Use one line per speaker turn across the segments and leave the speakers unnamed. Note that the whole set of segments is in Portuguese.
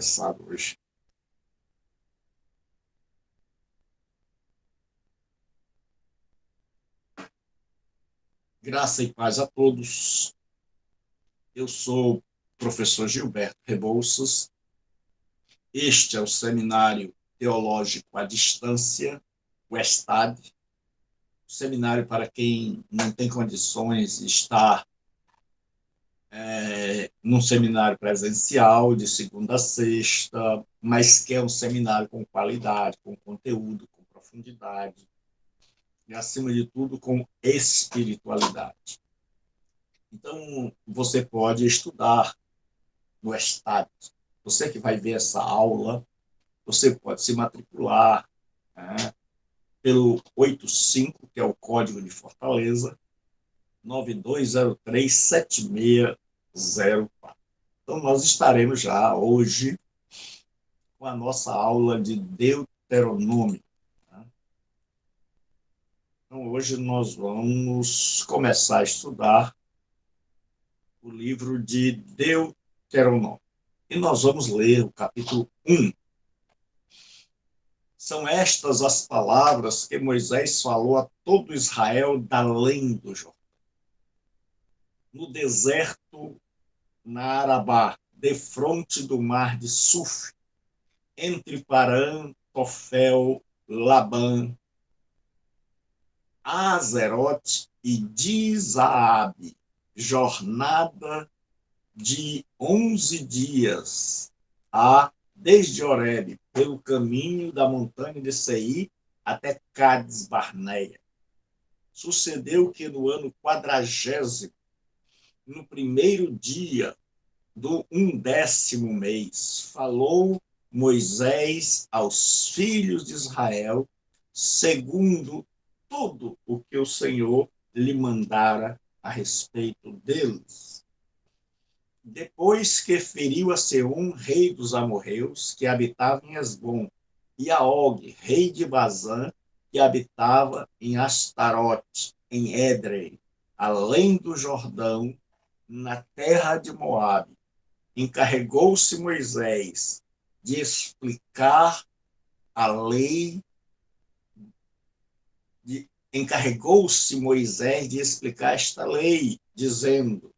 Começar hoje. Graça e paz a todos. Eu sou o professor Gilberto Rebouças. Este é o Seminário Teológico à Distância, o ESTAD, seminário para quem não tem condições de estar num seminário presencial de segunda a sexta, mas que é um seminário com qualidade, com conteúdo, com profundidade e, acima de tudo, com espiritualidade. Então, você pode estudar no estado. Você que vai ver essa aula, você pode se matricular, né, pelo 85, que é o código de Fortaleza, 92037604. Então, nós estaremos já hoje com a nossa aula de Deuteronômio. Né? Então, hoje nós vamos começar a estudar o livro de Deuteronômio. E nós vamos ler o capítulo 1. São estas as palavras que Moisés falou a todo Israel da além do Jordão. No deserto, na Arabá, defronte do mar de Suf, entre Parã, Tofel, Labã, Azerote e Dizaabe, jornada de 11 dias, desde Horebe, pelo caminho da montanha de Seir até Cádiz Barneia. Sucedeu que no ano 40º, no primeiro dia do 11º mês, falou Moisés aos filhos de Israel, segundo tudo o que o Senhor lhe mandara a respeito deles. Depois que feriu a Seom, rei dos amorreus, que habitava em Esbom, e a Og, rei de Bazã, que habitava em Astarote, em Edrei, além do Jordão, na terra de Moabe, encarregou-se Moisés de explicar a lei, encarregou-se Moisés de explicar esta lei, dizendo: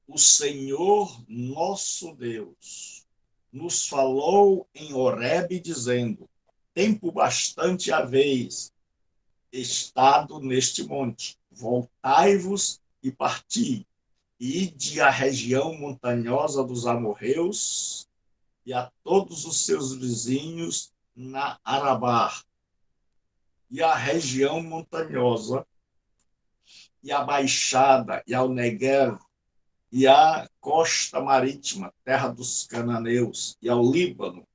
o Senhor nosso Deus nos falou em Horebe, dizendo: tempo bastante haveis estado neste monte, voltai-vos e parti, ide à região montanhosa dos amorreus e a todos os seus vizinhos na Arabá, e à região montanhosa, e à baixada, e ao Negev, e à costa marítima, terra dos cananeus, e ao Líbano,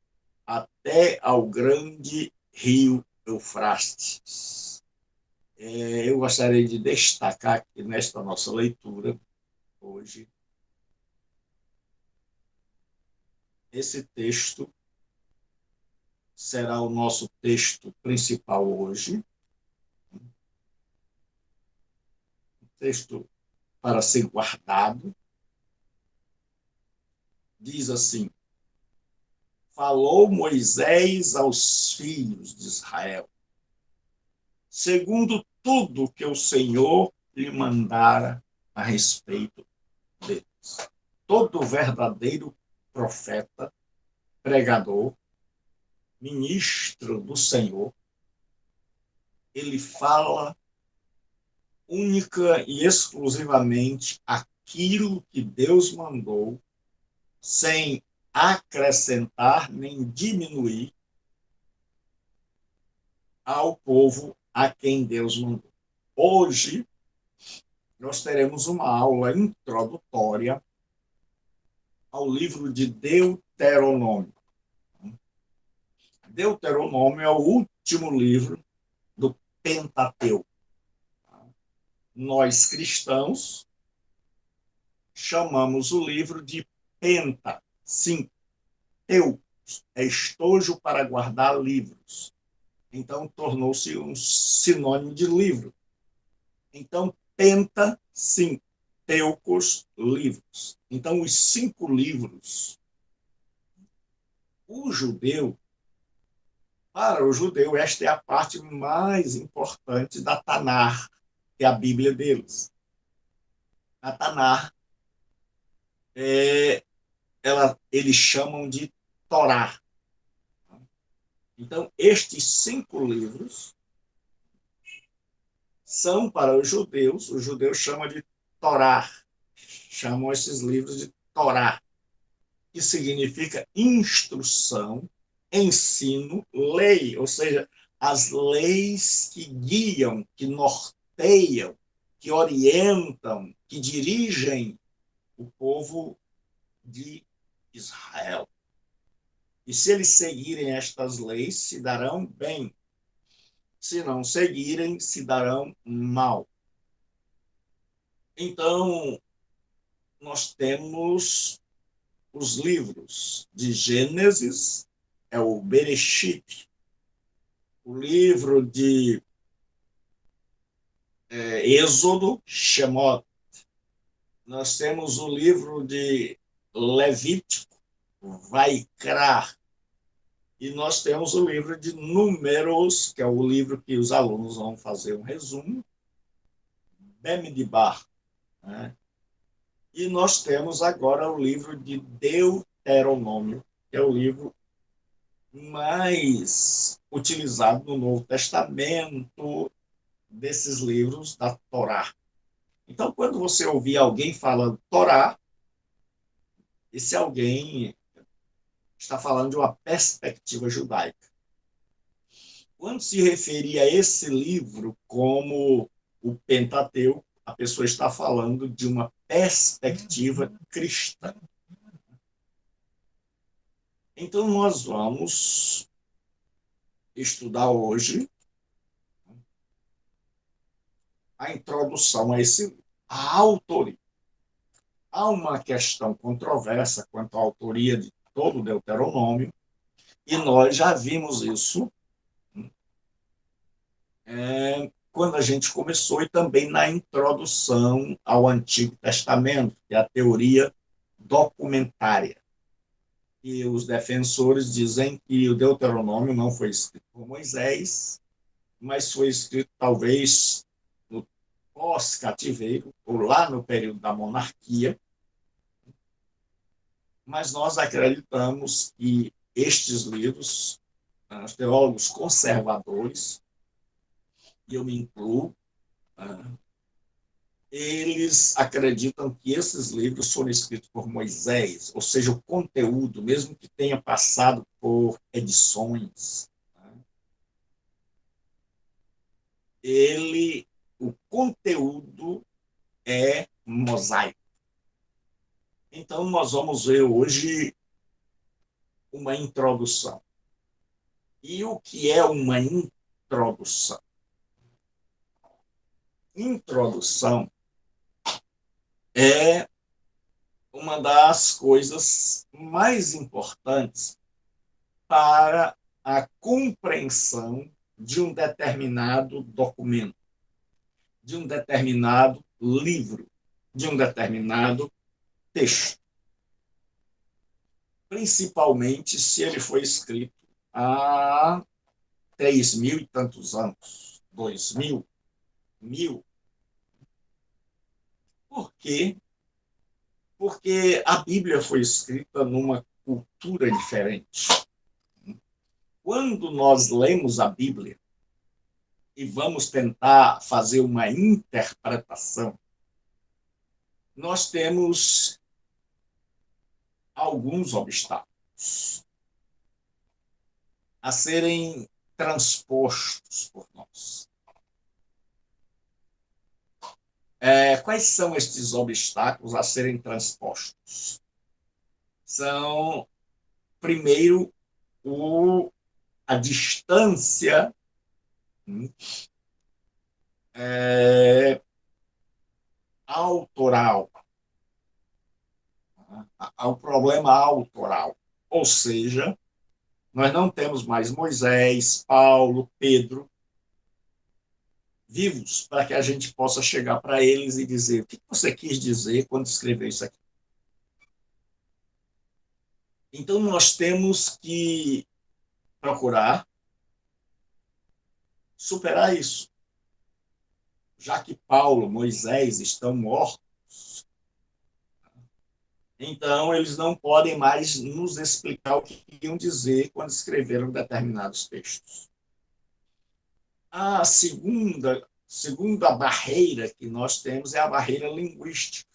até ao grande rio Eufrates. Eu gostaria de destacar aqui nesta nossa leitura, hoje, esse texto será o nosso texto principal hoje, um texto para ser guardado. Diz assim: falou Moisés aos filhos de Israel, segundo tudo que o Senhor lhe mandara a respeito deles. Todo verdadeiro profeta, pregador, ministro do Senhor, ele fala única e exclusivamente aquilo que Deus mandou, sem acrescentar nem diminuir ao povo a quem Deus mandou. Hoje, nós teremos uma aula introdutória ao livro de Deuteronômio. Deuteronômio é o último livro do Pentateuco. Nós, cristãos, chamamos o livro de Penta, 5. Teucos é estojo para guardar livros. Então, tornou-se um sinônimo de livro. Então, Penta, 5. Teucos, livros. Então, os 5 livros, para o judeu, esta é a parte mais importante da Tanar, que é a Bíblia deles. A Tanar, eles chamam de Torá. Então, estes 5 livros são para os judeus chamam de Torá, chamam esses livros de Torá, que significa instrução, ensino, lei, ou seja, as leis que guiam, que norteiam, que orientam, que dirigem o povo de Israel. E se eles seguirem estas leis, se darão bem. Se não seguirem, se darão mal. Então, nós temos os livros de Gênesis, é o Bereshit, o livro de Êxodo, Shemot. Nós temos o livro de Levítico, Vaikra. E nós temos o livro de Números, que é o livro que os alunos vão fazer um resumo, Bemidbar, né? E nós temos agora o livro de Deuteronômio, que é o livro mais utilizado no Novo Testamento desses livros da Torá. Então, quando você ouvir alguém falando Torá, esse alguém está falando de uma perspectiva judaica. Quando se referir a esse livro como o Pentateuco, a pessoa está falando de uma perspectiva cristã. Então, nós vamos estudar hoje a introdução a esse livro, a autoria. Há uma questão controversa quanto à autoria de todo o Deuteronômio, e nós já vimos isso quando a gente começou e também na introdução ao Antigo Testamento, que é a teoria documentária. E os defensores dizem que o Deuteronômio não foi escrito por Moisés, mas foi escrito talvez no pós-cativeiro, ou lá no período da monarquia. Mas nós acreditamos que estes livros, os teólogos conservadores, e eu me incluo, eles acreditam que esses livros foram escritos por Moisés, ou seja, o conteúdo, mesmo que tenha passado por edições, o conteúdo é mosaico. Então, nós vamos ver hoje uma introdução. E o que é uma introdução? Introdução é uma das coisas mais importantes para a compreensão de um determinado documento, de um determinado livro, de um determinado texto. Principalmente se ele foi escrito há 3.000 e tantos anos, 2.000, 1.000. Por quê? Porque a Bíblia foi escrita numa cultura diferente. Quando nós lemos a Bíblia e vamos tentar fazer uma interpretação, nós temos alguns obstáculos a serem transpostos por nós. Quais são estes obstáculos a serem transpostos? São, primeiro, a distância autoral, ao problema autoral. Ou seja, nós não temos mais Moisés, Paulo, Pedro vivos para que a gente possa chegar para eles e dizer: o que você quis dizer quando escreveu isso aqui? Então, nós temos que procurar superar isso. Já que Paulo, Moisés estão mortos, então eles não podem mais nos explicar o que iam dizer quando escreveram determinados textos. A segunda barreira que nós temos é a barreira linguística.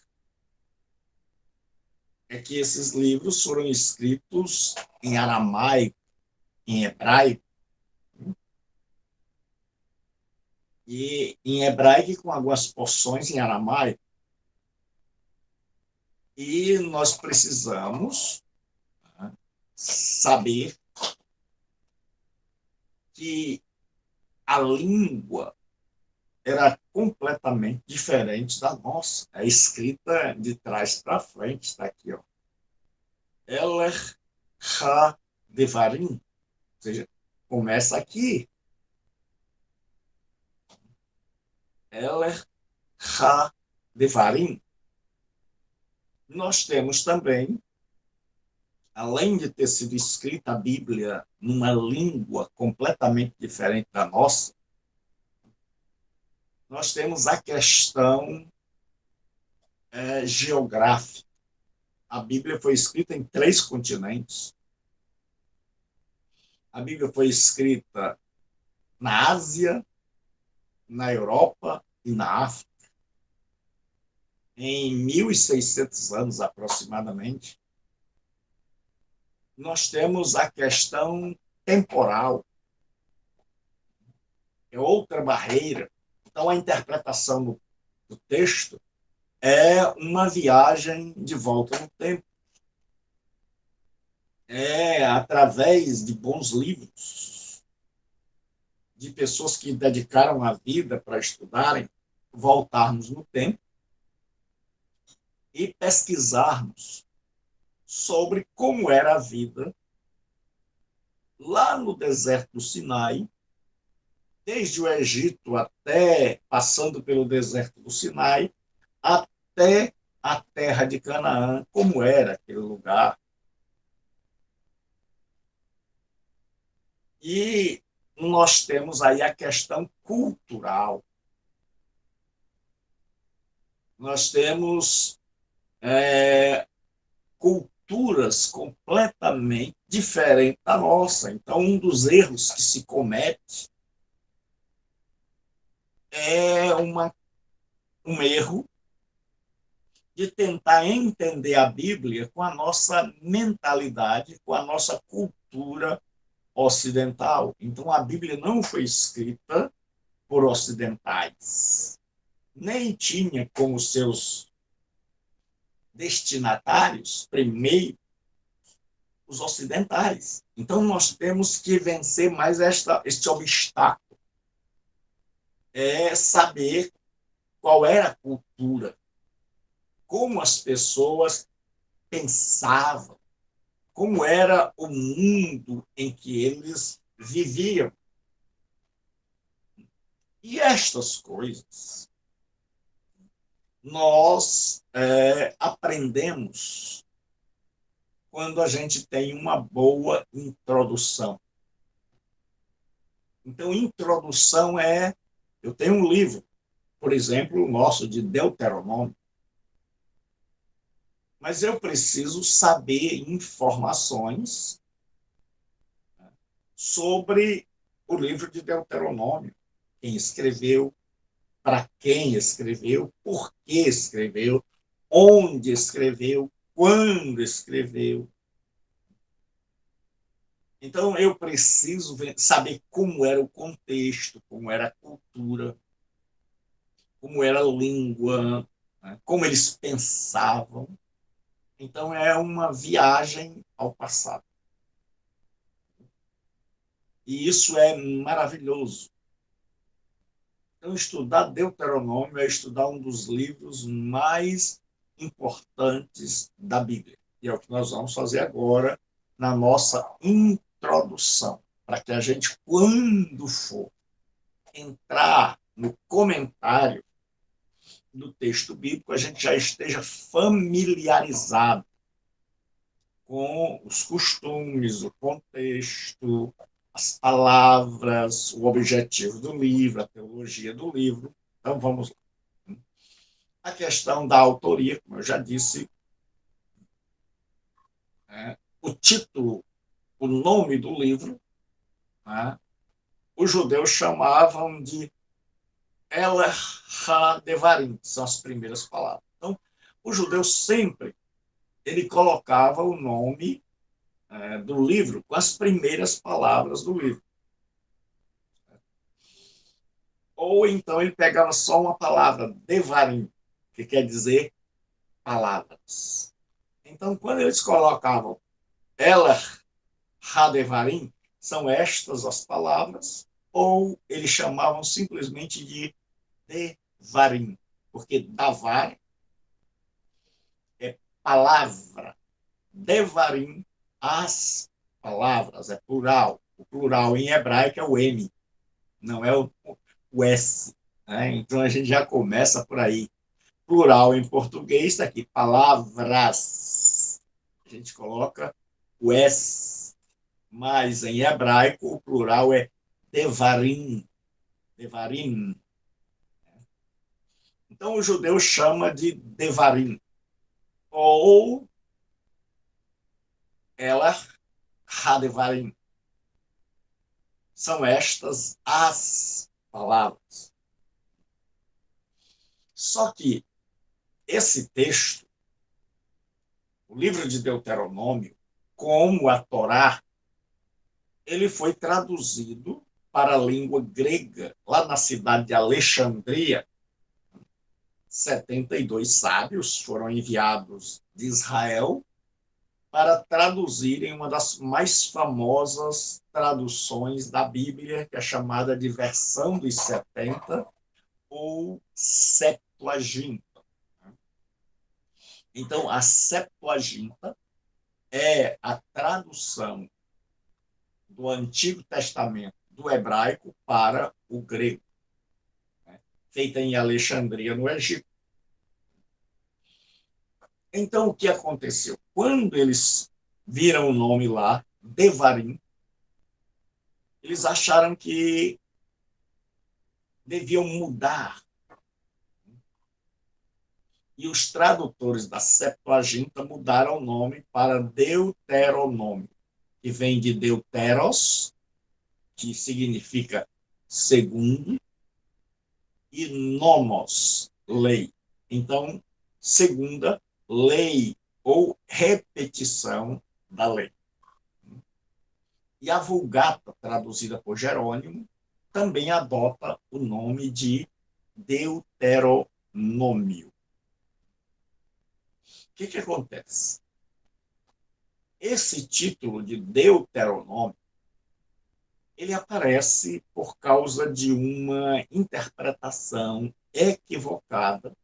É que esses livros foram escritos em aramaico, em hebraico, e em hebraico com algumas porções em aramaico. E nós precisamos, né, saber que a língua era completamente diferente da nossa. É escrita de trás para frente, está aqui, ó. Eler ha-devarim, ou seja, começa aqui. Eler ha-devarim. Nós temos também, além de ter sido escrita a Bíblia numa língua completamente diferente da nossa, nós temos a questão geográfica. A Bíblia foi escrita em 3 continentes. A Bíblia foi escrita na Ásia, na Europa e na África. Em 1.600 anos, aproximadamente. Nós temos a questão temporal. É outra barreira. Então, a interpretação do texto é uma viagem de volta no tempo. É através de bons livros, de pessoas que dedicaram a vida para estudarem, voltarmos no tempo e pesquisarmos sobre como era a vida lá no deserto do Sinai, desde o Egito até, passando pelo deserto do Sinai, até a terra de Canaã, como era aquele lugar. E nós temos aí a questão cultural. Nós temos culturas completamente diferentes da nossa. Então, um dos erros que se comete é um erro de tentar entender a Bíblia com a nossa mentalidade, com a nossa cultura ocidental. Então, a Bíblia não foi escrita por ocidentais, nem tinha como seus destinatários, primeiro, os ocidentais. Então, nós temos que vencer mais este obstáculo. É saber qual era a cultura, como as pessoas pensavam, como era o mundo em que eles viviam. E estas coisas nós aprendemos quando a gente tem uma boa introdução. Então, introdução eu tenho um livro, por exemplo, o nosso de Deuteronômio, mas eu preciso saber informações sobre o livro de Deuteronômio, quem escreveu, para quem escreveu, por que escreveu, onde escreveu, quando escreveu. Então, eu preciso saber como era o contexto, como era a cultura, como era a língua, né, como eles pensavam. Então, é uma viagem ao passado. E isso é maravilhoso. Então, estudar Deuteronômio é estudar um dos livros mais importantes da Bíblia. E é o que nós vamos fazer agora na nossa introdução, para que a gente, quando for entrar no comentário do texto bíblico, a gente já esteja familiarizado com os costumes, o contexto, as palavras, o objetivo do livro, a teologia do livro. Então, vamos lá. A questão da autoria, como eu já disse, o título, o nome do livro, os judeus chamavam de Eler HaDevarim, são as primeiras palavras. Então, o judeu sempre ele colocava o nome do livro com as primeiras palavras do livro. Ou então ele pegava só uma palavra, Devarim, que quer dizer palavras. Então, quando eles colocavam Eler HaDevarim, são estas as palavras, ou eles chamavam simplesmente de Devarim, porque Davar é palavra, Devarim, as palavras, é plural. O plural em hebraico é o M, não é o S. Né? Então a gente já começa por aí. Plural em português está aqui, palavras. A gente coloca o S, mas em hebraico o plural é devarim. Devarim. Então o judeu chama de devarim. Ou ela hadevarim. São estas as palavras. Só que esse texto, o livro de Deuteronômio, como a Torá, ele foi traduzido para a língua grega, lá na cidade de Alexandria. 72 sábios foram enviados de Israel para traduzirem uma das mais famosas traduções da Bíblia, que é chamada de Versão dos 70, ou Septuaginta. Então, a Septuaginta é a tradução do Antigo Testamento do hebraico para o grego, feita em Alexandria, no Egito. Então, o que aconteceu? Quando eles viram o nome lá, Devarim, eles acharam que deviam mudar. E os tradutores da Septuaginta mudaram o nome para Deuteronômio, que vem de Deuteros, que significa segundo, e nomos, lei. Então, segunda, lei ou repetição da lei. E a Vulgata, traduzida por Jerônimo, também adota o nome de Deuteronômio. O que acontece? Esse título de Deuteronômio, ele aparece por causa de uma interpretação equivocada,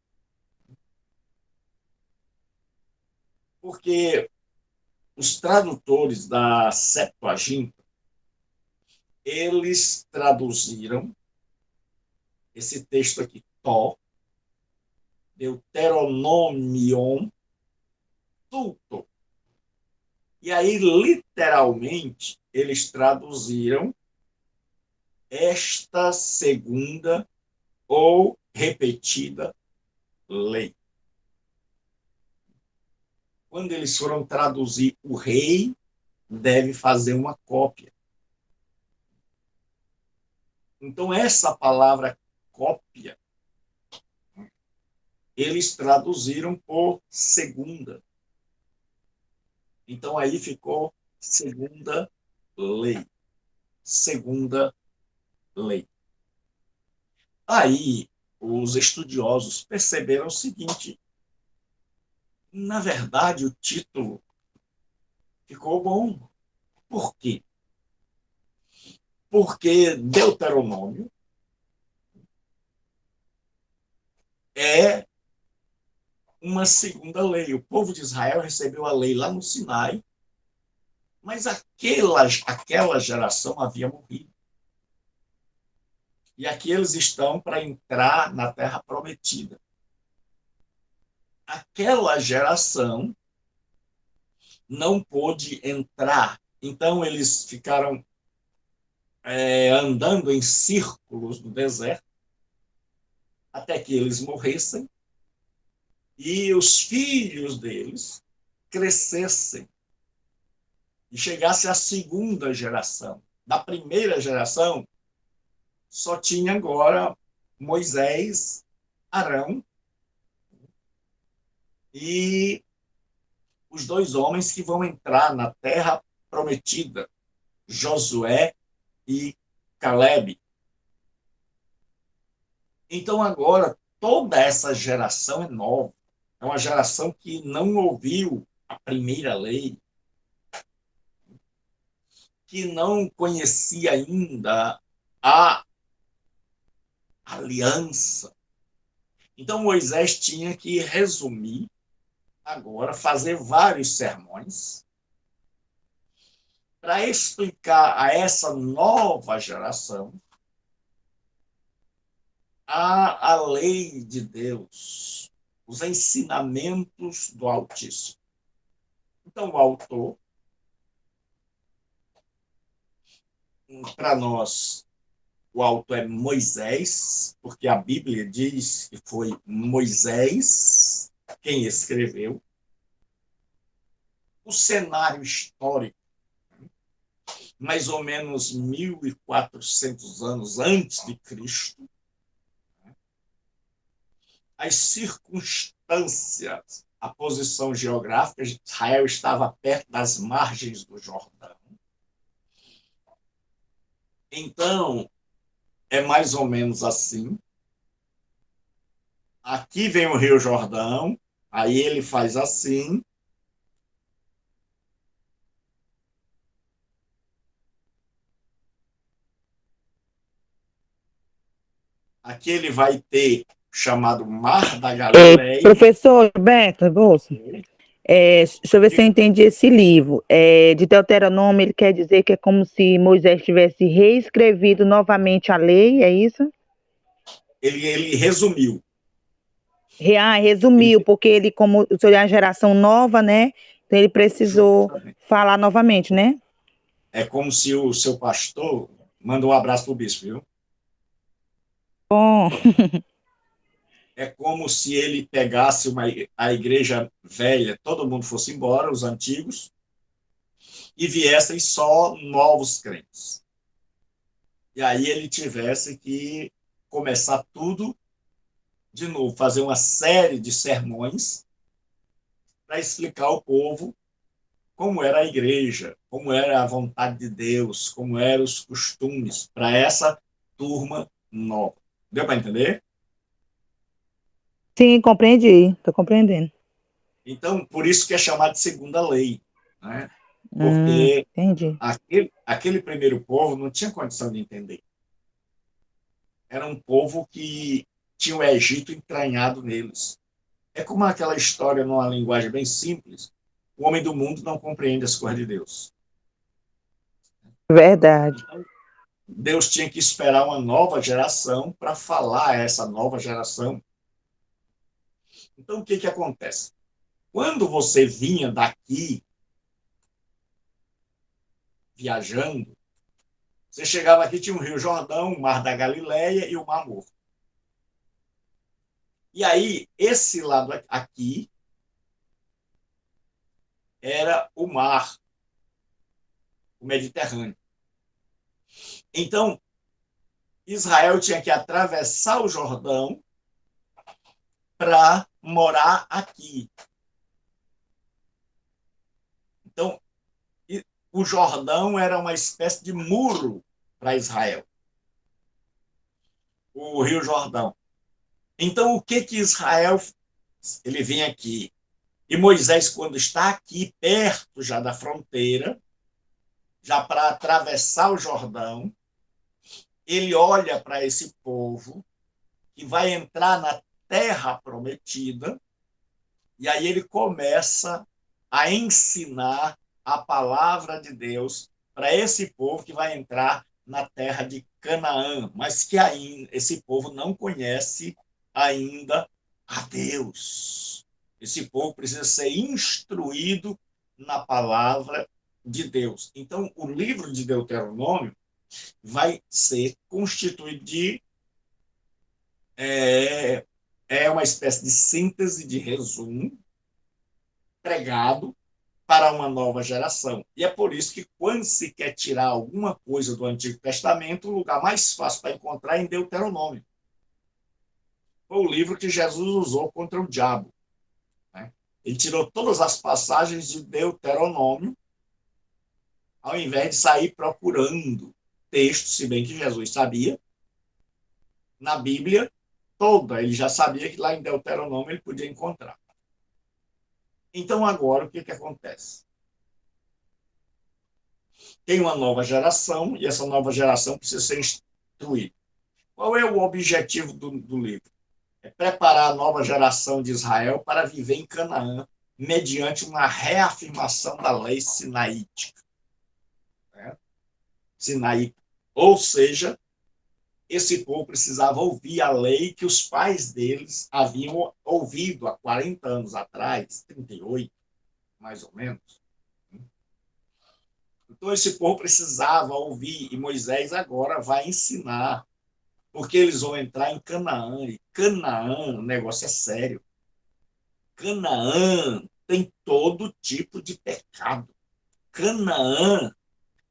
porque os tradutores da Septuaginta, eles traduziram esse texto aqui, Tó, Deuteronomion, tudo. E aí, literalmente, eles traduziram esta segunda ou repetida lei. Quando eles foram traduzir o rei, deve fazer uma cópia. Então, essa palavra cópia, eles traduziram por segunda. Então, aí ficou segunda lei. Segunda lei. Aí, os estudiosos perceberam o seguinte: na verdade, o título ficou bom. Por quê? Porque Deuteronômio é uma segunda lei. O povo de Israel recebeu a lei lá no Sinai, mas aquela geração havia morrido. E aqui eles estão para entrar na Terra Prometida. Aquela geração não pôde entrar. Então, eles ficaram andando em círculos no deserto, até que eles morressem, e os filhos deles crescessem e chegasse à segunda geração. Da primeira geração, só tinha agora Moisés, Arão e os dois homens que vão entrar na terra prometida, Josué e Caleb. Então agora toda essa geração é nova. É uma geração que não ouviu a primeira lei, que não conhecia ainda a aliança. Então Moisés tinha que resumir agora, fazer vários sermões para explicar a essa nova geração a lei de Deus, os ensinamentos do Altíssimo. Então, o autor, para nós, o autor é Moisés, porque a Bíblia diz que foi Moisés quem escreveu. O cenário histórico, mais ou menos 1.400 anos antes de Cristo, as circunstâncias, a posição geográfica, Israel estava perto das margens do Jordão. Então, é mais ou menos assim. Aqui vem o Rio Jordão, aí ele faz assim. Aqui ele vai ter chamado Mar da Galileia.
Professor Beto, moço, deixa eu ver se eu entendi esse livro. De Deuteronômio, ele quer dizer que é como se Moisés tivesse reescrevido novamente a lei, é isso?
Ele resumiu.
Resumiu,
Ele,
porque ele, como o senhor é uma geração nova, né? Então ele precisou
justamente.
falar novamente, né?
É como se o seu pastor manda um abraço para o bispo, viu?
Bom,
É como se ele pegasse a igreja velha, todo mundo fosse embora, os antigos, e viessem só novos crentes. E aí ele tivesse que começar tudo de novo, fazer uma série de sermões para explicar ao povo como era a igreja, como era a vontade de Deus, como eram os costumes para essa turma nova. Deu para entender?
sim, compreendi, estou compreendendo.
Então, por isso que é chamado de segunda lei, né? Porque
Entendi.
aquele primeiro povo não tinha condição de entender. Era um povo que tinha o Egito entranhado neles. É como aquela história, numa linguagem bem simples, o homem do mundo não compreende as coisas de Deus.
Verdade.
Então, Deus tinha que esperar uma nova geração para falar a essa nova geração. Então, o que, que acontece? Quando você vinha daqui, viajando, você chegava aqui, tinha o Rio Jordão, o Mar da Galileia e o Mar Morto. E aí, esse lado aqui era o mar, o Mediterrâneo. Então, Israel tinha que atravessar o Jordão para morar aqui. Então, o Jordão era uma espécie de muro para Israel, o Rio Jordão. Então, o que que Israel, ele vinha aqui, e Moisés, quando está aqui, perto já da fronteira, já para atravessar o Jordão, ele olha para esse povo que vai entrar na terra prometida, e aí ele começa a ensinar a palavra de Deus para esse povo que vai entrar na terra de Canaã, mas que ainda esse povo não conhece ainda a Deus. Esse povo precisa ser instruído na palavra de Deus. Então, o livro de Deuteronômio vai ser constituído de uma espécie de síntese, de resumo, pregado para uma nova geração. E é por isso que, quando se quer tirar alguma coisa do Antigo Testamento, o lugar mais fácil para encontrar é em Deuteronômio. Foi o livro que Jesus usou contra o diabo. Né? Ele tirou todas as passagens de Deuteronômio, ao invés de sair procurando textos, se bem que Jesus sabia, na Bíblia toda, ele já sabia que lá em Deuteronômio ele podia encontrar. Então, agora, o que acontece? Tem uma nova geração, e essa nova geração precisa ser instruída. Qual é o objetivo do livro? É preparar a nova geração de Israel para viver em Canaã, mediante uma reafirmação da lei sinaítica. Né? Sinaíta. Ou seja, esse povo precisava ouvir a lei que os pais deles haviam ouvido há 40 anos atrás, 38, mais ou menos. Então, esse povo precisava ouvir, e Moisés agora vai ensinar, porque eles vão entrar em Canaã, e Canaã, o negócio é sério. Canaã tem todo tipo de pecado. Canaã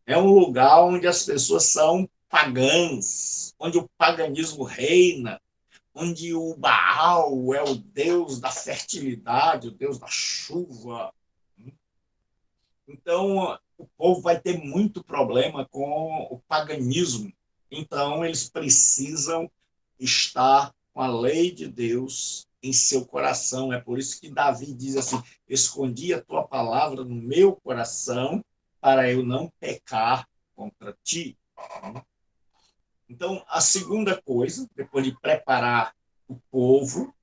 é um lugar onde as pessoas são pagãs, onde o paganismo reina, onde o Baal é o deus da fertilidade, o deus da chuva. Então, o povo vai ter muito problema com o paganismo. Então, eles precisam estar com a lei de Deus em seu coração. É por isso que Davi diz assim: escondi a tua palavra no meu coração para eu não pecar contra ti. Então, a segunda coisa, depois de preparar o povo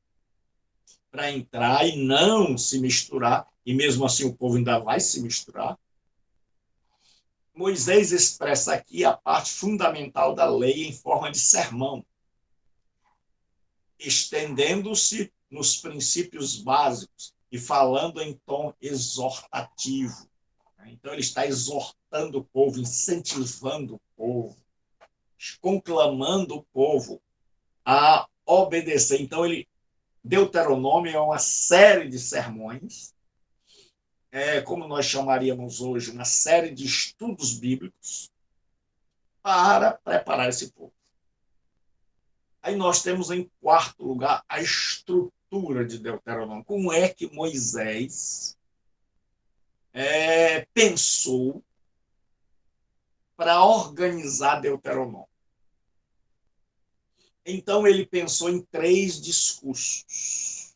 para entrar e não se misturar, e mesmo assim o povo ainda vai se misturar, Moisés expressa aqui a parte fundamental da lei em forma de sermão, estendendo-se nos princípios básicos e falando em tom exortativo. Então, ele está exortando o povo, incentivando o povo, conclamando o povo a obedecer. Então, Deuteronômio é uma série de sermões, como nós chamaríamos hoje, uma série de estudos bíblicos para preparar esse povo. Aí nós temos, em quarto lugar, a estrutura de Deuteronômio. Como é que Moisés pensou para organizar Deuteronômio? Então, ele pensou em 3 discursos.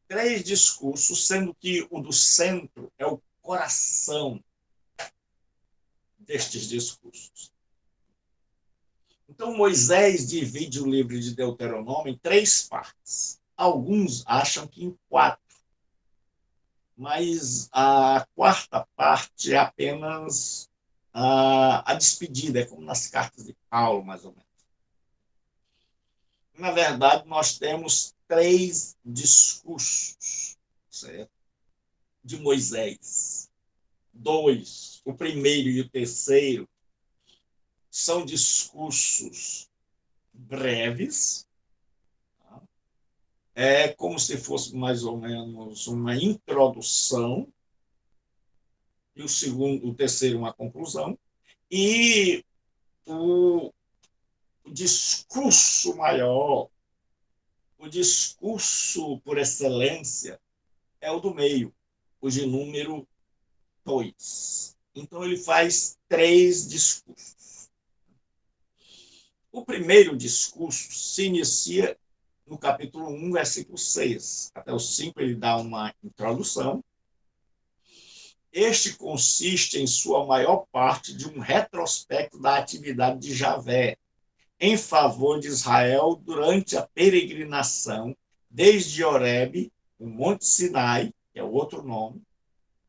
3 discursos, sendo que o do centro é o coração destes discursos. Então, Moisés divide o livro de Deuteronômio em 3 partes. Alguns acham que em 4. Mas a quarta parte é apenas a despedida, é como nas cartas de Paulo, mais ou menos. Na verdade, nós temos 3 discursos, certo? De Moisés. 2, o primeiro e o terceiro, são discursos breves, tá? É como se fosse mais ou menos uma introdução, e o terceiro, uma conclusão, e o discurso maior, o discurso por excelência, é o do meio, o de número 2. Então, ele faz 3 discursos. O primeiro discurso se inicia no capítulo 1, versículo 6. Até o 5 ele dá uma introdução. Este consiste, em sua maior parte, de um retrospecto da atividade de Javé em favor de Israel durante a peregrinação desde Horebe, o Monte Sinai, que é o outro nome,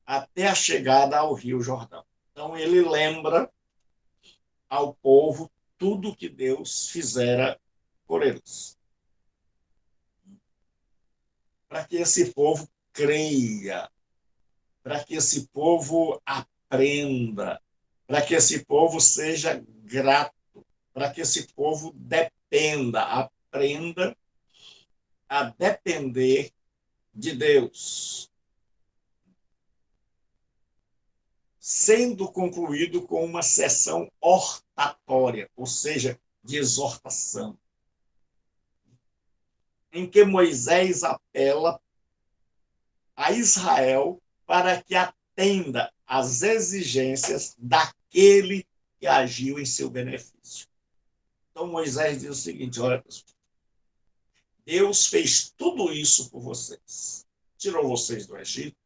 até a chegada ao Rio Jordão. Então, ele lembra ao povo tudo que Deus fizera por eles, para que esse povo creia, para que esse povo aprenda, para que esse povo seja grato, para que esse povo dependa, aprenda a depender de Deus. Sendo concluído com uma sessão hortatória, ou seja, de exortação, em que Moisés apela a Israel para que atenda às exigências daquele que agiu em seu benefício. Então Moisés diz o seguinte: olha, pessoal, Deus fez tudo isso por vocês. Tirou vocês do Egito,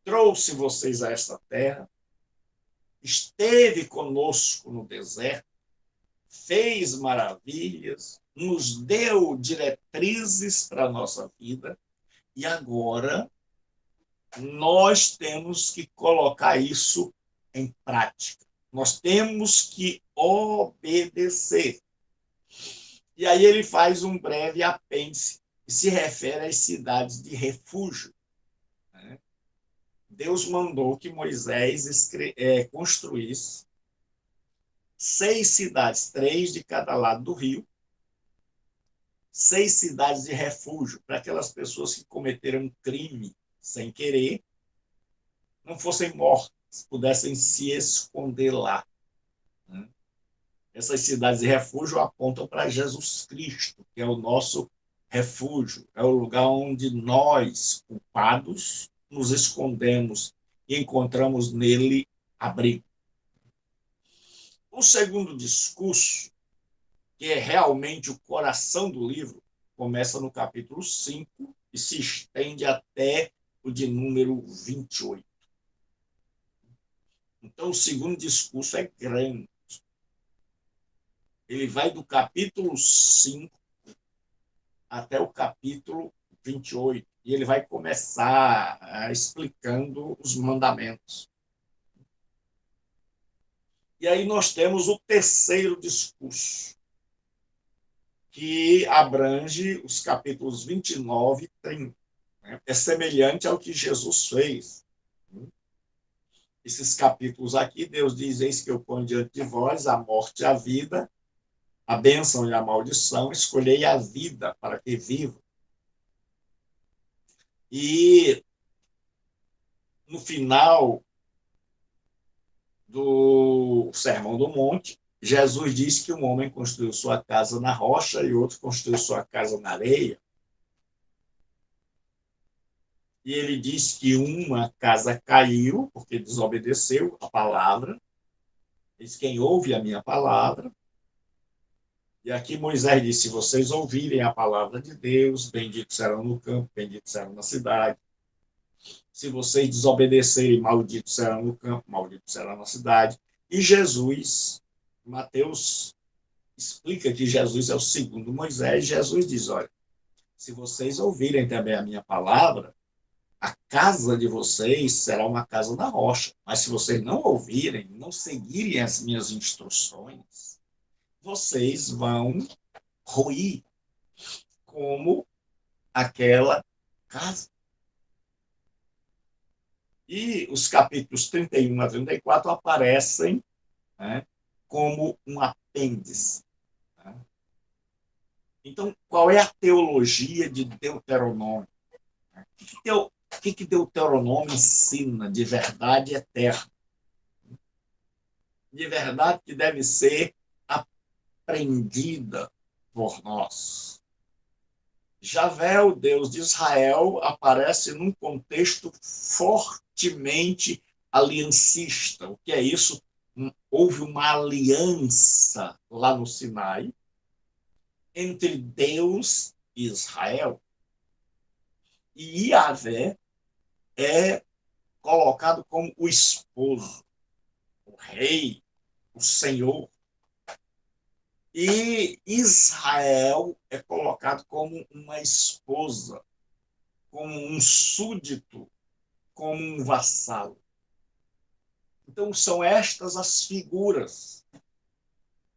trouxe vocês a esta terra, esteve conosco no deserto, fez maravilhas, nos deu diretrizes para a nossa vida, e agora nós temos que colocar isso em prática. Nós temos que obedecer. E aí ele faz um breve apêndice que se refere às cidades de refúgio. Deus mandou que Moisés construísse 6 cidades, 3 de cada lado do rio, 6 cidades de refúgio para aquelas pessoas que cometeram um crime sem querer, não fossem mortas, pudessem se esconder lá. Essas cidades de refúgio apontam para Jesus Cristo, que é o nosso refúgio, é o lugar onde nós, culpados, nos escondemos e encontramos nele abrigo. O segundo discurso, que é realmente o coração do livro, começa no capítulo 5 e se estende até o de número 28. Então, o segundo discurso é grande. Ele vai do capítulo 5 até o capítulo 28. E ele vai começar explicando os mandamentos. E aí nós temos o terceiro discurso, que abrange os capítulos 29 e 30. É semelhante ao que Jesus fez. Esses capítulos aqui, Deus diz: eis que eu ponho diante de vós a morte e a vida, a bênção e a maldição, escolhei a vida para que viva. E no final do Sermão do Monte, Jesus diz que um homem construiu sua casa na rocha e outro construiu sua casa na areia. E ele diz que uma casa caiu porque desobedeceu a palavra. Diz: quem ouve a minha palavra. E aqui Moisés disse: se vocês ouvirem a palavra de Deus, benditos serão no campo, benditos serão na cidade. Se vocês desobedecerem, malditos serão no campo, malditos serão na cidade. E Jesus, Mateus explica que Jesus é o segundo Moisés. Jesus diz: olha, se vocês ouvirem também a minha palavra, a casa de vocês será uma casa na rocha. Mas se vocês não ouvirem, não seguirem as minhas instruções, vocês vão ruir como aquela casa. E os capítulos 31 a 34 aparecem, né, como um apêndice. Né? Então, qual é a teologia de Deuteronômio? O que Deuteronômio ensina de verdade eterna? De verdade que deve ser aprendida por nós. Javé, o Deus de Israel, aparece num contexto fortemente aliancista. O que é isso? Houve uma aliança lá no Sinai entre Deus e Israel. E Javé é colocado como o esposo, o rei, o senhor. E Israel é colocado como uma esposa, como um súdito, como um vassalo. Então, são estas as figuras.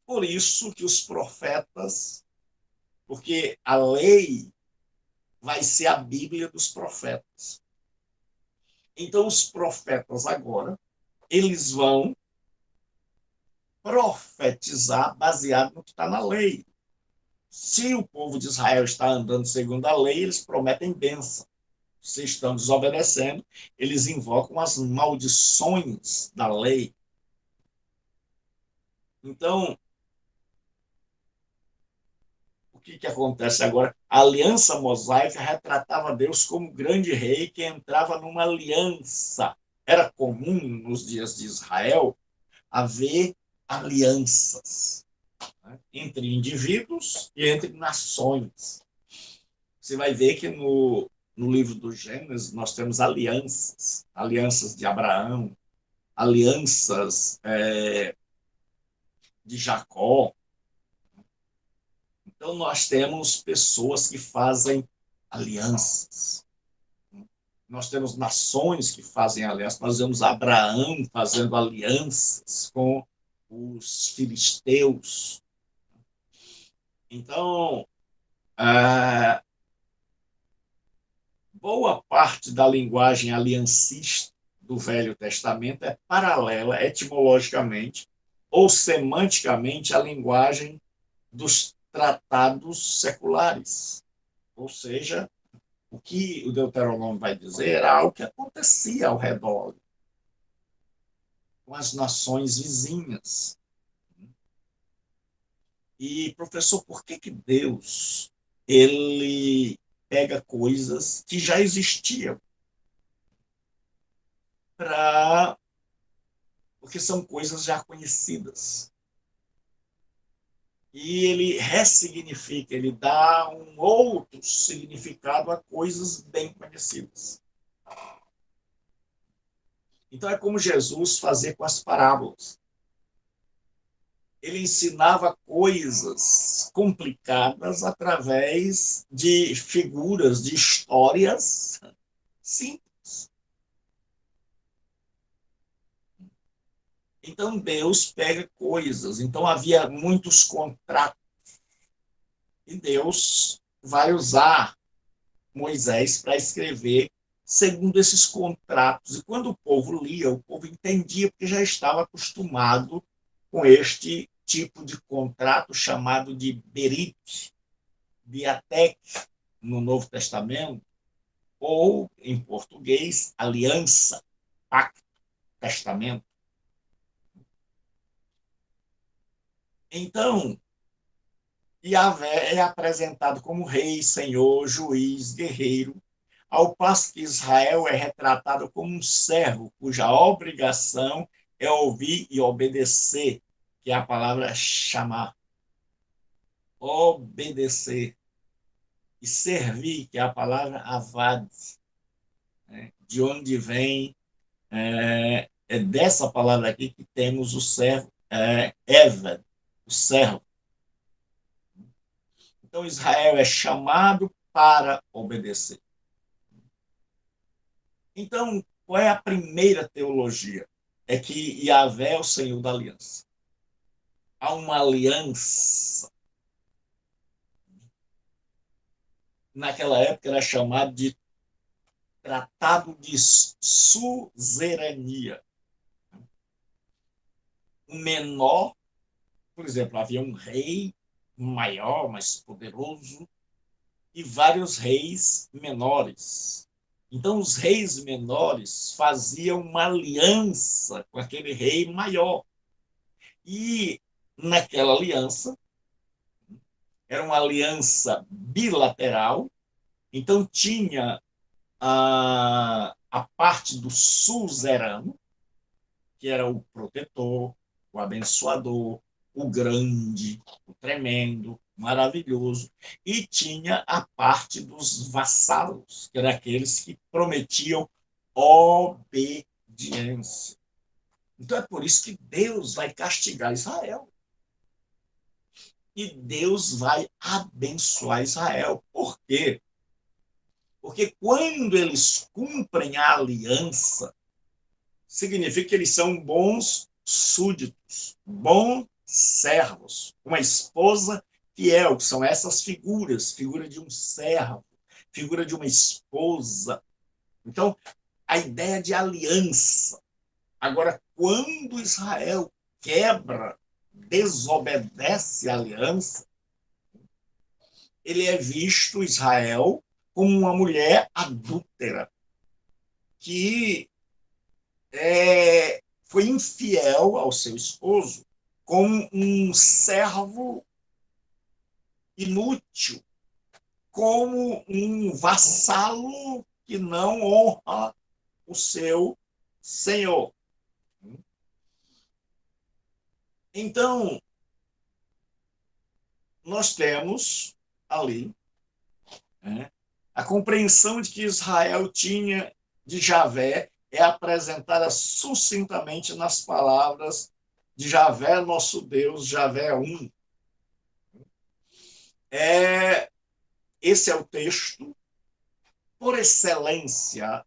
Por isso que os profetas, porque a lei vai ser a Bíblia dos profetas. Então, os profetas agora, eles vão profetizar baseado no que está na lei. Se o povo de Israel está andando segundo a lei, eles prometem bênção. Se estão desobedecendo, eles invocam as maldições da lei. Então, o que acontece agora? A aliança mosaica retratava Deus como grande rei que entrava numa aliança. Era comum nos dias de Israel haver alianças, né, entre indivíduos e entre nações. Você vai ver que no livro do Gênesis nós temos alianças, alianças de Abraão, alianças de Jacó. Então nós temos pessoas que fazem alianças. Nós temos nações que fazem alianças. Nós vemos Abraão fazendo alianças com os filisteus. Então, boa parte da linguagem aliancista do Velho Testamento é paralela, etimologicamente ou semanticamente, à linguagem dos tratados seculares. Ou seja, o que o Deuteronômio vai dizer era algo que acontecia ao redor, com as nações vizinhas. E, professor, por que Deus ele pega coisas que já existiam porque são coisas já conhecidas? E ele ressignifica, ele dá um outro significado a coisas bem conhecidas. Então é como Jesus fazia com as parábolas. Ele ensinava coisas complicadas através de figuras, de histórias simples. Então Deus pega coisas. Então havia muitos contratos. E Deus vai usar Moisés para escrever segundo esses contratos. E quando o povo lia, o povo entendia, porque já estava acostumado com este tipo de contrato chamado de Berit, Diatec, no Novo Testamento, ou, em português, aliança, pacto, testamento. Então, Yahvé é apresentado como rei, senhor, juiz, guerreiro, ao passo que Israel é retratado como um servo, cuja obrigação é ouvir e obedecer, que é a palavra chamar. Obedecer. E servir, que é a palavra avad, né? De onde vem, é dessa palavra aqui que temos o servo, Eved, o servo. Então Israel é chamado para obedecer. Então, qual é a primeira teologia? É que Yahvé é o Senhor da aliança. Há uma aliança. Naquela época era chamado de Tratado de Suzerania. O menor, por exemplo, havia um rei maior, mais poderoso, e vários reis menores. Então, os reis menores faziam uma aliança com aquele rei maior. E naquela aliança, era uma aliança bilateral, então tinha a parte do suzerano, que era o protetor, o abençoador, o grande, o tremendo, maravilhoso, e tinha a parte dos vassalos, que eram aqueles que prometiam obediência. Então é por isso que Deus vai castigar Israel. E Deus vai abençoar Israel. Por quê? Porque quando eles cumprem a aliança, significa que eles são bons súditos, bons servos, uma esposa fiel, que são essas figuras, figura de um servo, figura de uma esposa. Então, a ideia de aliança. Agora, quando Israel quebra, desobedece a aliança, ele é visto, Israel, como uma mulher adúltera, que foi infiel ao seu esposo, como um servo inútil, como um vassalo que não honra o seu senhor. Então, nós temos ali, né, a compreensão de que Israel tinha de Javé é apresentada sucintamente nas palavras de Javé, nosso Deus, Javé um. Esse é o texto por excelência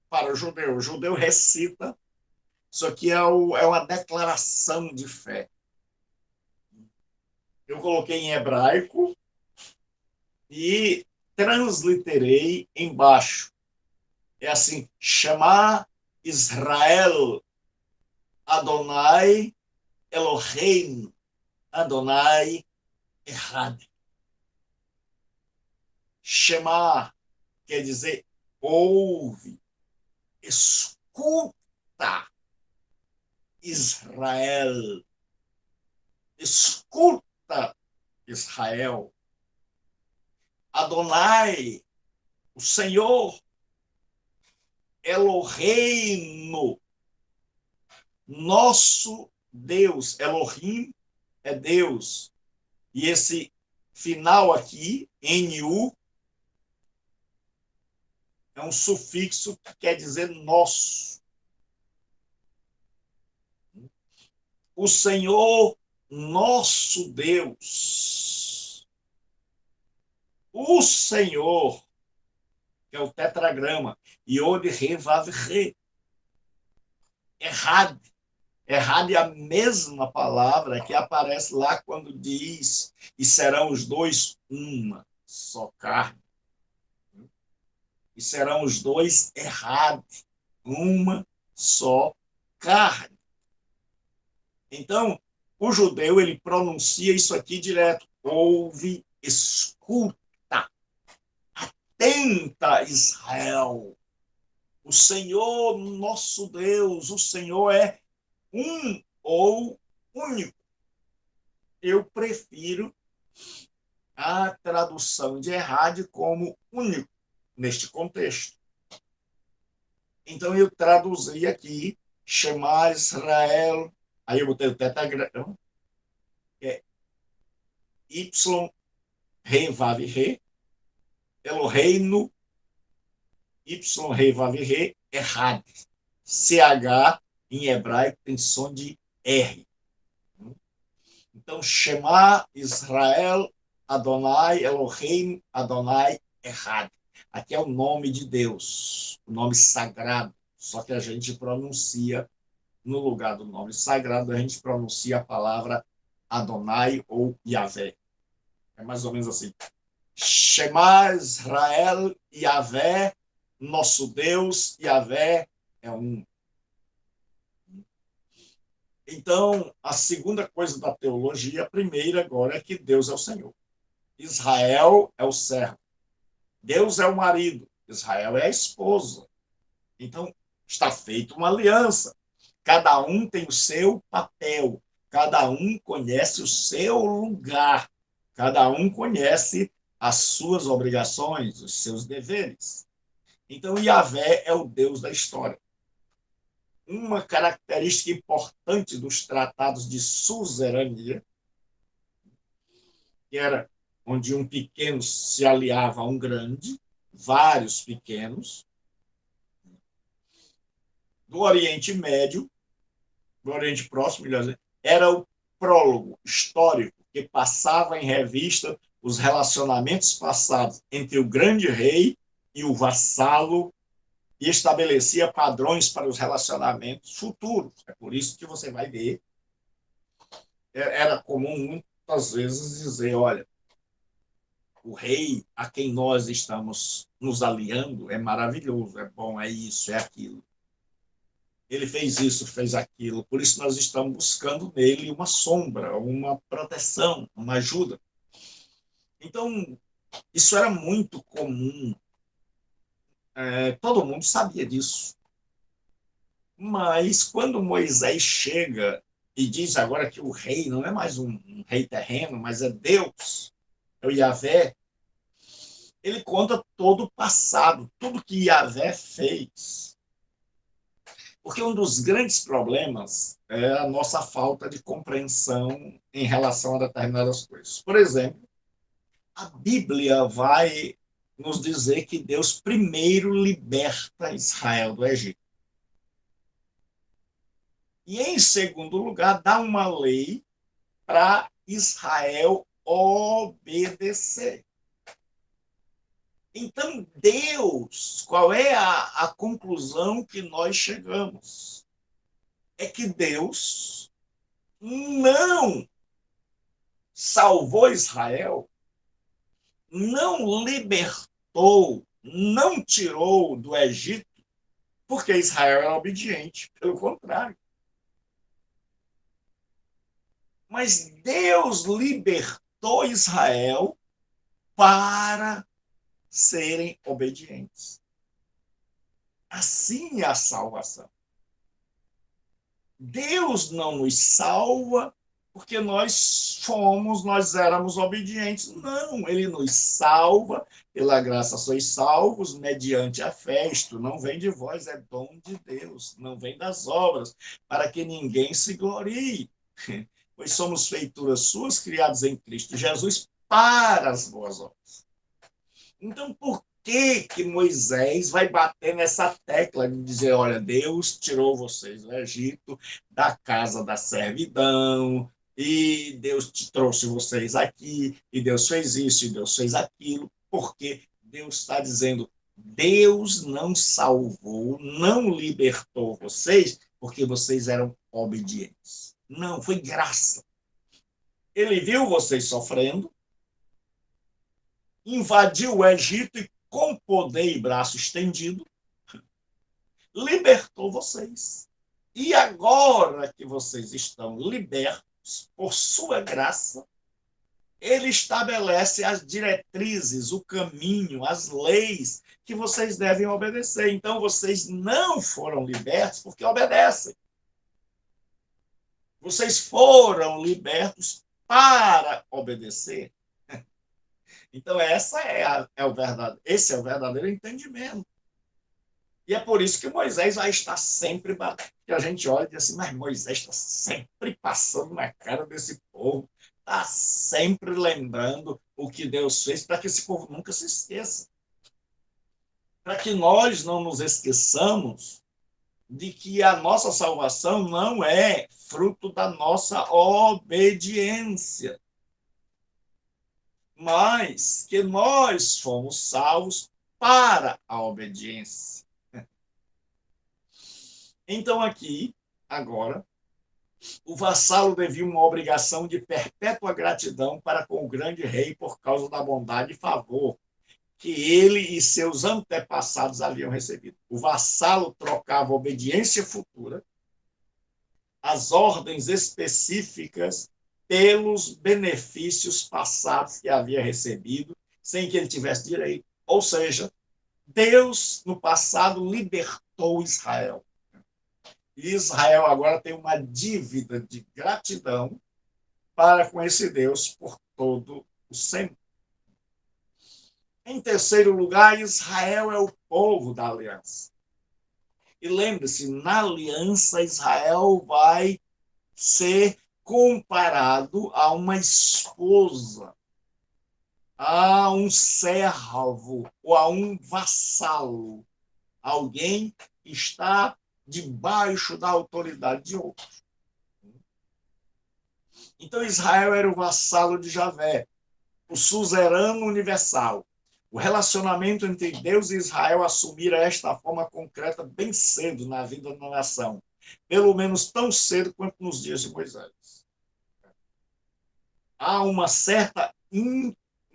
para o judeu. O judeu recita, isso aqui é uma declaração de fé. Eu coloquei em hebraico e transliterei embaixo. É assim: Shema Israel Adonai Elohim Adonai Echad. Shema quer dizer ouve, escuta, Israel. Escuta, Israel. Adonai, o Senhor, Elohim, nosso Deus. Elohim é Deus. E esse final aqui, NU, é um sufixo que quer dizer nosso. O Senhor, nosso Deus. O Senhor, que é o tetragrama, Yod, Re, Vav, Re. Errado. Errado é a mesma palavra que aparece lá quando diz: e serão os dois uma só carne. E serão os dois errados, uma só carne. Então, o judeu, ele pronuncia isso aqui direto: ouve, escuta, atenta, Israel. O Senhor, nosso Deus, o Senhor é um ou único. Eu prefiro a tradução de Errade como único neste contexto. Então eu traduzi aqui Shema Israel, aí eu botei o tetragrama, é Y, Re, Vav, Re, Eloheinu, Y, Re, Vav, Re, Errade. CH em hebraico tem som de R. Então, Shema Israel Adonai Elohim Adonai Echad. Aqui é o nome de Deus, o nome sagrado. Só que a gente pronuncia, no lugar do nome sagrado, a gente pronuncia a palavra Adonai ou Yahvé. É mais ou menos assim. Shema Israel Yahvé, nosso Deus, Yahvé é um. Então, a segunda coisa da teologia, a primeira agora é que Deus é o Senhor. Israel é o servo. Deus é o marido. Israel é a esposa. Então, está feita uma aliança. Cada um tem o seu papel. Cada um conhece o seu lugar. Cada um conhece as suas obrigações, os seus deveres. Então, Yahvé é o Deus da história. Uma característica importante dos tratados de suzerania, que era onde um pequeno se aliava a um grande, vários pequenos, do Oriente Médio, do Oriente Próximo, era o prólogo histórico que passava em revista os relacionamentos passados entre o grande rei e o vassalo e estabelecia padrões para os relacionamentos futuros. É por isso que você vai ver, era comum muitas vezes dizer: olha, o rei a quem nós estamos nos aliando é maravilhoso, é bom, é isso, é aquilo. Ele fez isso, fez aquilo, por isso nós estamos buscando nele uma sombra, uma proteção, uma ajuda. Então, isso era muito comum, todo mundo sabia disso. Mas quando Moisés chega e diz agora que o rei não é mais um rei terreno, mas é Deus, é o Yahvé, ele conta todo o passado, tudo que Yahvé fez. Porque um dos grandes problemas é a nossa falta de compreensão em relação a determinadas coisas. Por exemplo, a Bíblia vai nos dizer que Deus primeiro liberta Israel do Egito. E, em segundo lugar, dá uma lei para Israel obedecer. Então, Deus, qual é a conclusão que nós chegamos? É que Deus não salvou Israel, não libertou, não tirou do Egito, porque Israel era obediente. Pelo contrário. Mas Deus libertou Israel para serem obedientes. Assim é a salvação. Deus não nos salva porque nós éramos obedientes. Não, ele nos salva, pela graça sois salvos, mediante a fé. Isto não vem de vós, é dom de Deus, não vem das obras, para que ninguém se glorie. Pois somos feituras suas, criados em Cristo Jesus, para as boas obras. Então, por que Moisés vai bater nessa tecla de dizer, olha, Deus tirou vocês do Egito, da casa da servidão, e Deus trouxe vocês aqui, e Deus fez isso, e Deus fez aquilo, porque Deus está dizendo, Deus não salvou, não libertou vocês, porque vocês eram obedientes. Não, foi graça. Ele viu vocês sofrendo, invadiu o Egito e, com poder e braço estendido, libertou vocês. E agora que vocês estão libertos por sua graça, ele estabelece as diretrizes, o caminho, as leis que vocês devem obedecer. Então, vocês não foram libertos porque obedecem. Vocês foram libertos para obedecer. Então, esse é o verdadeiro entendimento. E é por isso que Moisés vai estar sempre, que a gente olha e diz assim, mas Moisés está sempre passando na cara desse povo, está sempre lembrando o que Deus fez, para que esse povo nunca se esqueça. Para que nós não nos esqueçamos de que a nossa salvação não é fruto da nossa obediência, mas que nós fomos salvos para a obediência. Então, aqui, agora, o vassalo devia uma obrigação de perpétua gratidão para com o grande rei por causa da bondade e favor que ele e seus antepassados haviam recebido. O vassalo trocava obediência futura, as ordens específicas, pelos benefícios passados que havia recebido, sem que ele tivesse direito. Ou seja, Deus, no passado, libertou Israel. E Israel agora tem uma dívida de gratidão para com esse Deus por todo o sempre. Em terceiro lugar, Israel é o povo da aliança. E lembre-se, na aliança, Israel vai ser comparado a uma esposa, a um servo ou a um vassalo, alguém que está debaixo da autoridade de outro. Então, Israel era o vassalo de Javé, o suzerano universal. O relacionamento entre Deus e Israel assumira esta forma concreta bem cedo na vida da nação, pelo menos tão cedo quanto nos dias de Moisés. Há uma certa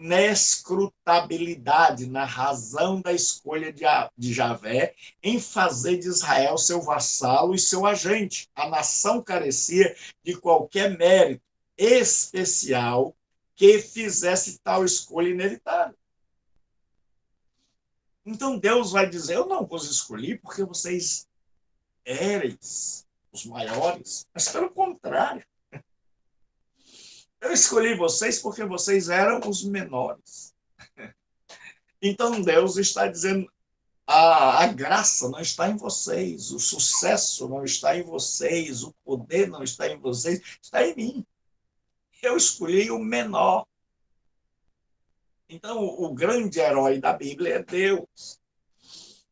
inescrutabilidade na razão da escolha de Javé em fazer de Israel seu vassalo e seu agente. A nação carecia de qualquer mérito especial que fizesse tal escolha inevitável. Então Deus vai dizer, eu não vos escolhi porque vocês éreis os maiores, mas pelo contrário, eu escolhi vocês porque vocês eram os menores. Então Deus está dizendo, a graça não está em vocês, o sucesso não está em vocês, o poder não está em vocês, está em mim. Eu escolhi o menor. Então, o grande herói da Bíblia é Deus.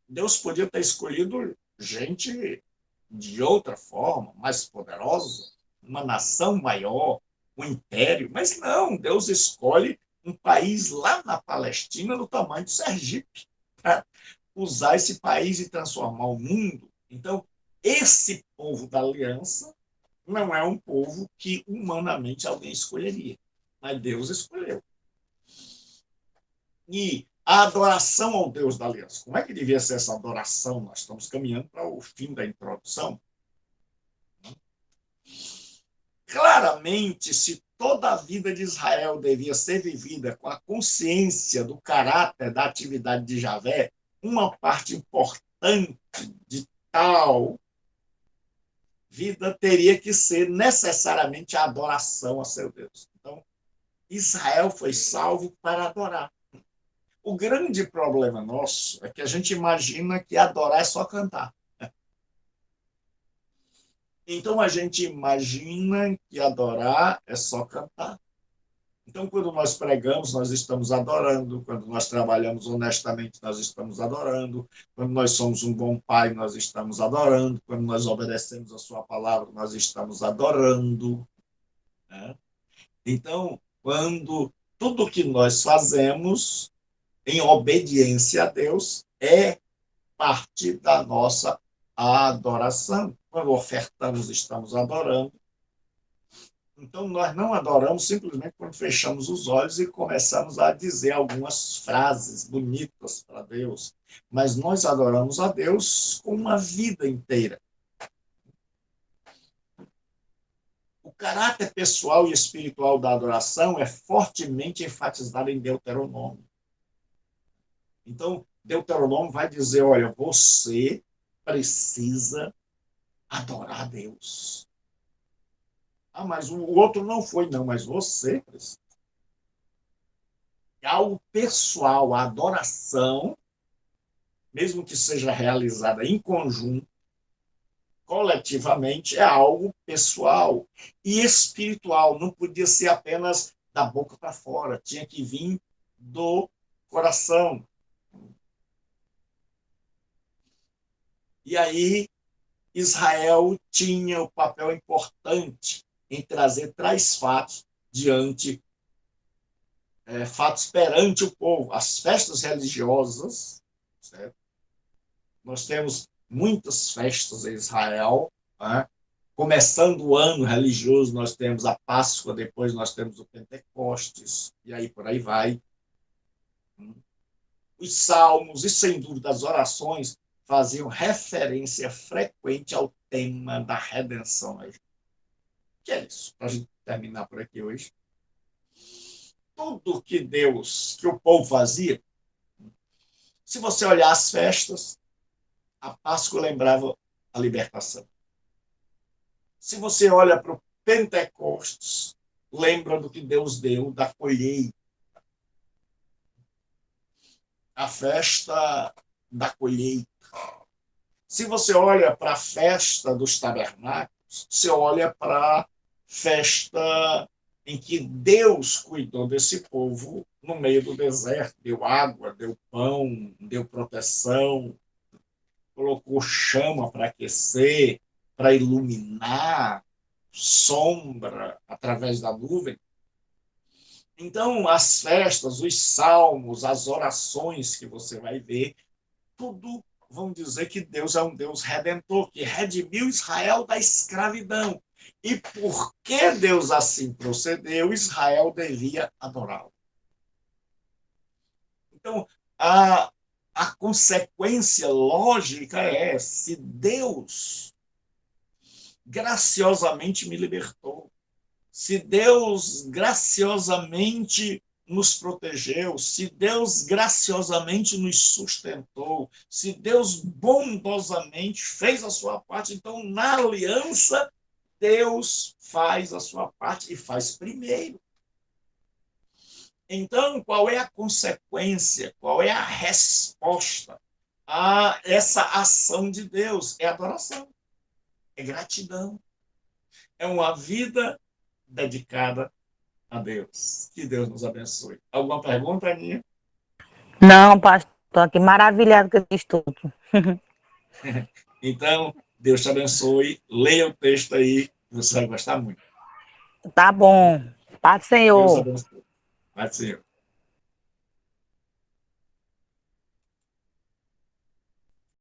Deus podia ter escolhido gente de outra forma, mais poderosa, uma nação maior, um império, mas não, Deus escolhe um país lá na Palestina do tamanho de Sergipe, para usar esse país e transformar o mundo. Então, esse povo da aliança não é um povo que humanamente alguém escolheria, mas Deus escolheu. E a adoração ao Deus da aliança. Como é que devia ser essa adoração? Nós estamos caminhando para o fim da introdução. Claramente, se toda a vida de Israel devia ser vivida com a consciência do caráter da atividade de Javé, uma parte importante de tal vida teria que ser necessariamente a adoração a seu Deus. Então, Israel foi salvo para adorar. O grande problema nosso é que a gente imagina que adorar é só cantar. Então, a gente imagina que adorar é só cantar. Então, quando nós pregamos, nós estamos adorando. Quando nós trabalhamos honestamente, nós estamos adorando. Quando nós somos um bom pai, nós estamos adorando. Quando nós obedecemos a sua palavra, nós estamos adorando. Né? Então, quando tudo que nós fazemos em obediência a Deus é parte da nossa adoração. Quando ofertamos, estamos adorando. Então, nós não adoramos simplesmente quando fechamos os olhos e começamos a dizer algumas frases bonitas para Deus, mas nós adoramos a Deus com uma vida inteira. O caráter pessoal e espiritual da adoração é fortemente enfatizado em Deuteronômio. Então, Deuteronômio vai dizer, olha, você precisa adorar a Deus. Ah, mas o outro não foi, não, mas você precisa. É algo pessoal, a adoração, mesmo que seja realizada em conjunto, coletivamente, é algo pessoal e espiritual. Não podia ser apenas da boca para fora, tinha que vir do coração. E aí, Israel tinha o papel importante em trazer tais fatos fatos perante o povo. As festas religiosas, certo? Nós temos muitas festas em Israel, né? Começando o ano religioso, nós temos a Páscoa, depois nós temos o Pentecostes, e aí por aí vai. Os salmos e, sem dúvida, as orações faziam referência frequente ao tema da redenção. Que é isso? Para a gente terminar por aqui hoje. Tudo que o povo fazia, se você olhar as festas, a Páscoa lembrava a libertação. Se você olha para o Pentecostes, lembra do que Deus deu, da colheita. A festa da colheita. Se você olha para a festa dos tabernáculos, você olha para a festa em que Deus cuidou desse povo no meio do deserto, deu água, deu pão, deu proteção, colocou chama para aquecer, para iluminar, sombra através da nuvem. Então, as festas, os salmos, as orações que você vai ver, tudo vão dizer que Deus é um Deus redentor, que redimiu Israel da escravidão. E porque Deus assim procedeu, Israel devia adorá-lo. Então, a consequência lógica é: se Deus graciosamente me libertou, se Deus graciosamente nos protegeu, se Deus graciosamente nos sustentou, se Deus bondosamente fez a sua parte, então na aliança Deus faz a sua parte e faz primeiro. Então, qual é a consequência? Qual é a resposta a essa ação de Deus? É adoração, é gratidão, é uma vida dedicada a Deus. Que Deus nos abençoe. Alguma pergunta, Aninha?
Não, pastor, que maravilhado que eu estudo.
Então, Deus te abençoe. Leia o texto aí, você vai gostar muito.
Tá bom. Paz,
Deus
Senhor.
abençoe. Vai, Senhor.